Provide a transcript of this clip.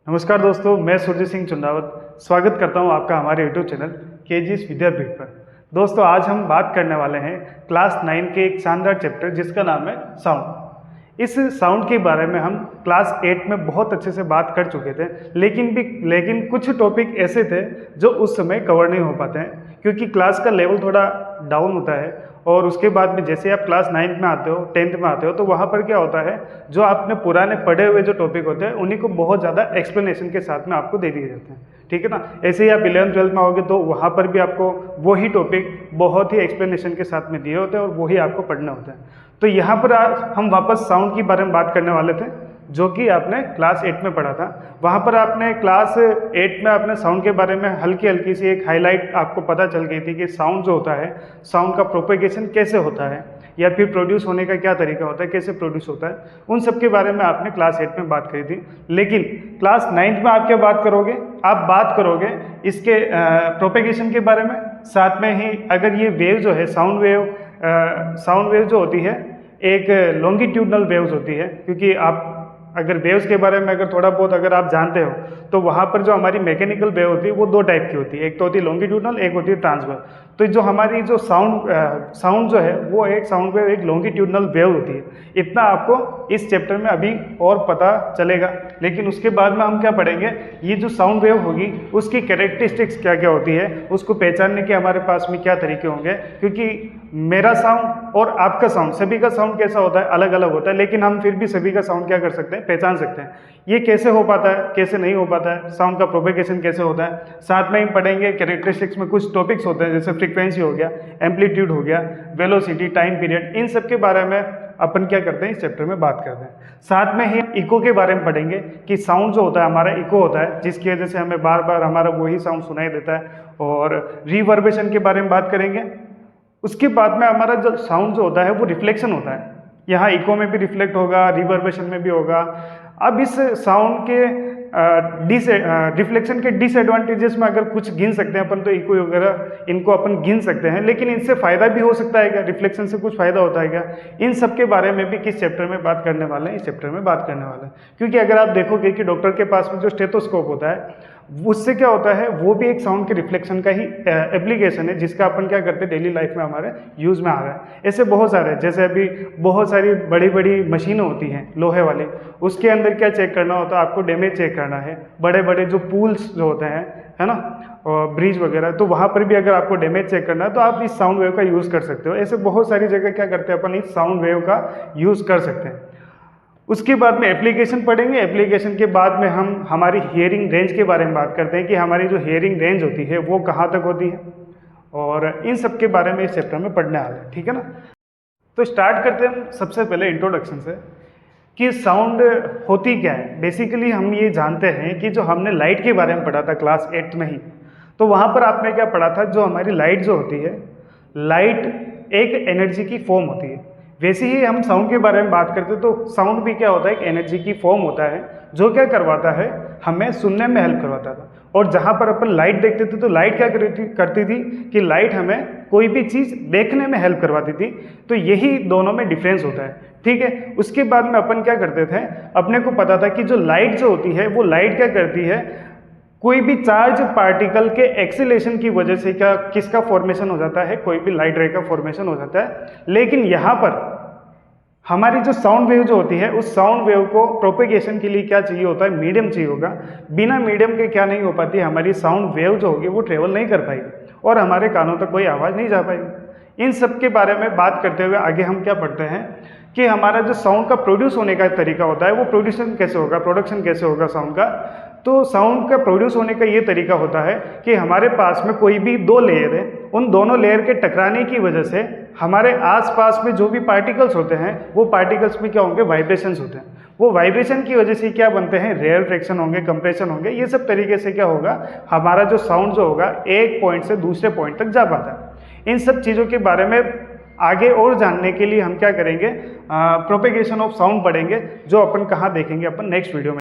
नमस्कार दोस्तों, मैं सुरजीत सिंह चुंडावत स्वागत करता हूं आपका हमारे यूट्यूब चैनल केजीएस विद्यापीठ पर। दोस्तों, आज हम बात करने वाले हैं क्लास 9 के एक शानदार चैप्टर जिसका नाम है साउंड। इस साउंड के बारे में हम क्लास 8 में बहुत अच्छे से बात कर चुके थे, लेकिन कुछ टॉपिक ऐसे थे जो उस समय कवर नहीं हो पाते हैं क्योंकि क्लास का लेवल थोड़ा डाउन होता है। और उसके बाद में जैसे आप क्लास 9 में आते हो, 10th में आते हो, तो वहाँ पर क्या होता है, जो आपने पुराने पढ़े हुए जो टॉपिक होते हैं उन्हीं को बहुत ज़्यादा एक्सप्लेनेशन के साथ में आपको दे दिए जाते हैं। ठीक है ना। ऐसे ही आप 11th 12th में आओगे तो वहाँ पर भी आपको वही टॉपिक बहुत ही एक्सप्लेनेशन के साथ में दिए होते हैं और वही आपको पढ़ना होता है। तो यहाँ पर आज हम वापस साउंड के बारे में बात करने वाले थे जो कि आपने क्लास 8 में पढ़ा था। वहाँ पर आपने क्लास 8 में आपने साउंड के बारे में हल्की हल्की सी एक हाईलाइट आपको पता चल गई थी कि साउंड जो होता है, साउंड का प्रोपेगेशन कैसे होता है या फिर प्रोड्यूस होने का क्या तरीका होता है, कैसे प्रोड्यूस होता है, उन सब के बारे में आपने क्लास 8 में बात करी थी। लेकिन क्लास 9th में आप क्या बात करोगे, आप बात करोगे इसके प्रोपेगेशन के बारे में। साथ में ही अगर ये वेव जो है साउंड वेव जो होती है एक लॉन्गिट्यूडनल वेव्स होती है, क्योंकि आप अगर वेव्स के बारे में अगर थोड़ा बहुत अगर आप जानते हो तो वहाँ पर जो हमारी मैकेनिकल वेव होती है वो दो टाइप की होती है, एक तो होती है लॉन्गिट्यूडनल, एक होती है ट्रांसवर्स। तो जो हमारी जो साउंड जो है वो एक साउंड वेव एक लॉन्गिट्यूडनल वेव होती है। इतना आपको इस चैप्टर में अभी और पता चलेगा। लेकिन उसके बाद में हम क्या पढ़ेंगे, ये जो साउंड वेव होगी उसकी कैरेक्टरिस्टिक्स क्या क्या होती है, उसको पहचानने के हमारे पास में क्या तरीके होंगे। क्योंकि मेरा साउंड और आपका साउंड, सभी का साउंड कैसा होता है, अलग अलग होता है, लेकिन हम फिर भी सभी का साउंड क्या कर सकते हैं, पहचान सकते हैं। ये कैसे हो पाता है, कैसे नहीं हो पाता है, साउंड का प्रोपेगेशन कैसे होता है। साथ में ही पढ़ेंगे कैरेक्टरिस्टिक्स में कुछ टॉपिक्स होते हैं जैसे फ्रीक्वेंसी हो गया, एम्पलीट्यूड हो गया, वेलोसिटी, टाइम पीरियड, इन सब के बारे में अपन क्या करते हैं इस चैप्टर में बात करते हैं। साथ में ही इको के बारे में पढ़ेंगे कि साउंड जो होता है हमारा इको होता है, जिसकी वजह से हमें बार बार हमारा वही साउंड सुनाई देता है। और रिवर्बेशन के बारे में बात करेंगे। उसके बाद में हमारा जो साउंड जो होता है वो रिफ्लेक्शन होता है, यहाँ इको में भी रिफ्लेक्ट होगा, रिवर्बेशन में भी होगा। अब इस साउंड के रिफ्लेक्शन के डिसएडवांटेजेस में अगर कुछ गिन सकते हैं अपन तो इको वगैरह इनको अपन गिन सकते हैं, लेकिन इनसे फ़ायदा भी हो सकता है क्या, रिफ्लेक्शन से कुछ फ़ायदा होता है क्या, इन सब के बारे में भी किस चैप्टर में बात करने वाले हैं, इस चैप्टर में बात करने वाले हैं। क्योंकि अगर आप देखोगे कि डॉक्टर के पास में जो स्टेथोस्कोप होता है उससे क्या होता है, वो भी एक साउंड के रिफ्लेक्शन का ही एप्लीकेशन है जिसका अपन क्या करते हैं डेली लाइफ में हमारे यूज़ में आ रहा है। ऐसे बहुत सारे, जैसे अभी बहुत सारी बड़ी बड़ी मशीनें होती हैं लोहे वाली, उसके अंदर क्या चेक करना होता है, आपको डैमेज चेक करना है। बड़े बड़े जो पूल्स जो होते हैं, है ना, और ब्रिज वगैरह, तो वहाँ पर भी अगर आपको डैमेज चेक करना है तो आप इस साउंड वेव का यूज़ कर सकते हो। ऐसे बहुत सारी जगह क्या करते हैं अपन इस साउंड वेव का यूज़ कर सकते हैं। उसके बाद में एप्लीकेशन पढ़ेंगे। एप्लीकेशन के बाद में हम हमारी हियरिंग रेंज के बारे में बात करते हैं कि हमारी जो हियरिंग रेंज होती है वो कहाँ तक होती है, और इन सब के बारे में इस चैप्टर में पढ़ने वाले हैं। ठीक है ना। तो स्टार्ट करते हैं हम सबसे पहले इंट्रोडक्शन से कि साउंड होती क्या है। बेसिकली हम ये जानते हैं कि जो हमने लाइट के बारे में पढ़ा था क्लास 8 में ही, तो वहाँ पर आपने क्या पढ़ा था, जो हमारी लाइट जो होती है, लाइट एक एनर्जी की फॉर्म होती है। वैसे ही हम साउंड के बारे में बात करते हैं तो साउंड भी क्या होता है, एक एनर्जी की फॉर्म होता है जो क्या करवाता है, हमें सुनने में हेल्प करवाता था। और जहाँ पर अपन लाइट देखते थे तो लाइट क्या करती थी कि लाइट हमें कोई भी चीज़ देखने में हेल्प करवाती थी। तो यही दोनों में डिफरेंस होता है। ठीक है। उसके बाद में अपन क्या करते थे, अपने को पता था कि जो लाइट जो होती है वो लाइट क्या करती है, कोई भी चार्ज पार्टिकल के एक्सीलेशन की वजह से क्या किसका फॉर्मेशन हो जाता है, कोई भी लाइट रे का फॉर्मेशन हो जाता है। लेकिन यहाँ पर हमारी जो साउंड वेव जो होती है, उस साउंड वेव को प्रोपेगेशन के लिए क्या चाहिए होता है, मीडियम चाहिए होगा। बिना मीडियम के क्या नहीं हो पाती, हमारी साउंड वेव जो होगी वो ट्रेवल नहीं कर पाएगी और हमारे कानों तक कोई आवाज़ नहीं जा पाएगी। इन सब के बारे में बात करते हुए आगे हम क्या पढ़ते हैं कि हमारा जो साउंड का प्रोड्यूस होने का तरीका होता है वो प्रोड्यूक्शन कैसे होगा, प्रोडक्शन कैसे होगा साउंड का। तो साउंड का प्रोड्यूस होने का ये तरीका होता है कि हमारे पास में कोई भी दो लेयर है, उन दोनों लेयर के टकराने की वजह से हमारे आसपास में जो भी पार्टिकल्स होते हैं वो पार्टिकल्स में क्या होंगे, वाइब्रेशंस होते हैं। वो वाइब्रेशन की वजह से क्या बनते हैं, रेयर फ्रैक्शन होंगे, कंप्रेशन होंगे। ये सब तरीके से क्या होगा, हमारा जो साउंड जो होगा एक पॉइंट से दूसरे पॉइंट तक जा पाता है। इन सब चीज़ों के बारे में आगे और जानने के लिए हम क्या करेंगे, प्रोपेगेशन ऑफ साउंड पढ़ेंगे, जो अपन कहाँ देखेंगे अपन नेक्स्ट वीडियो में।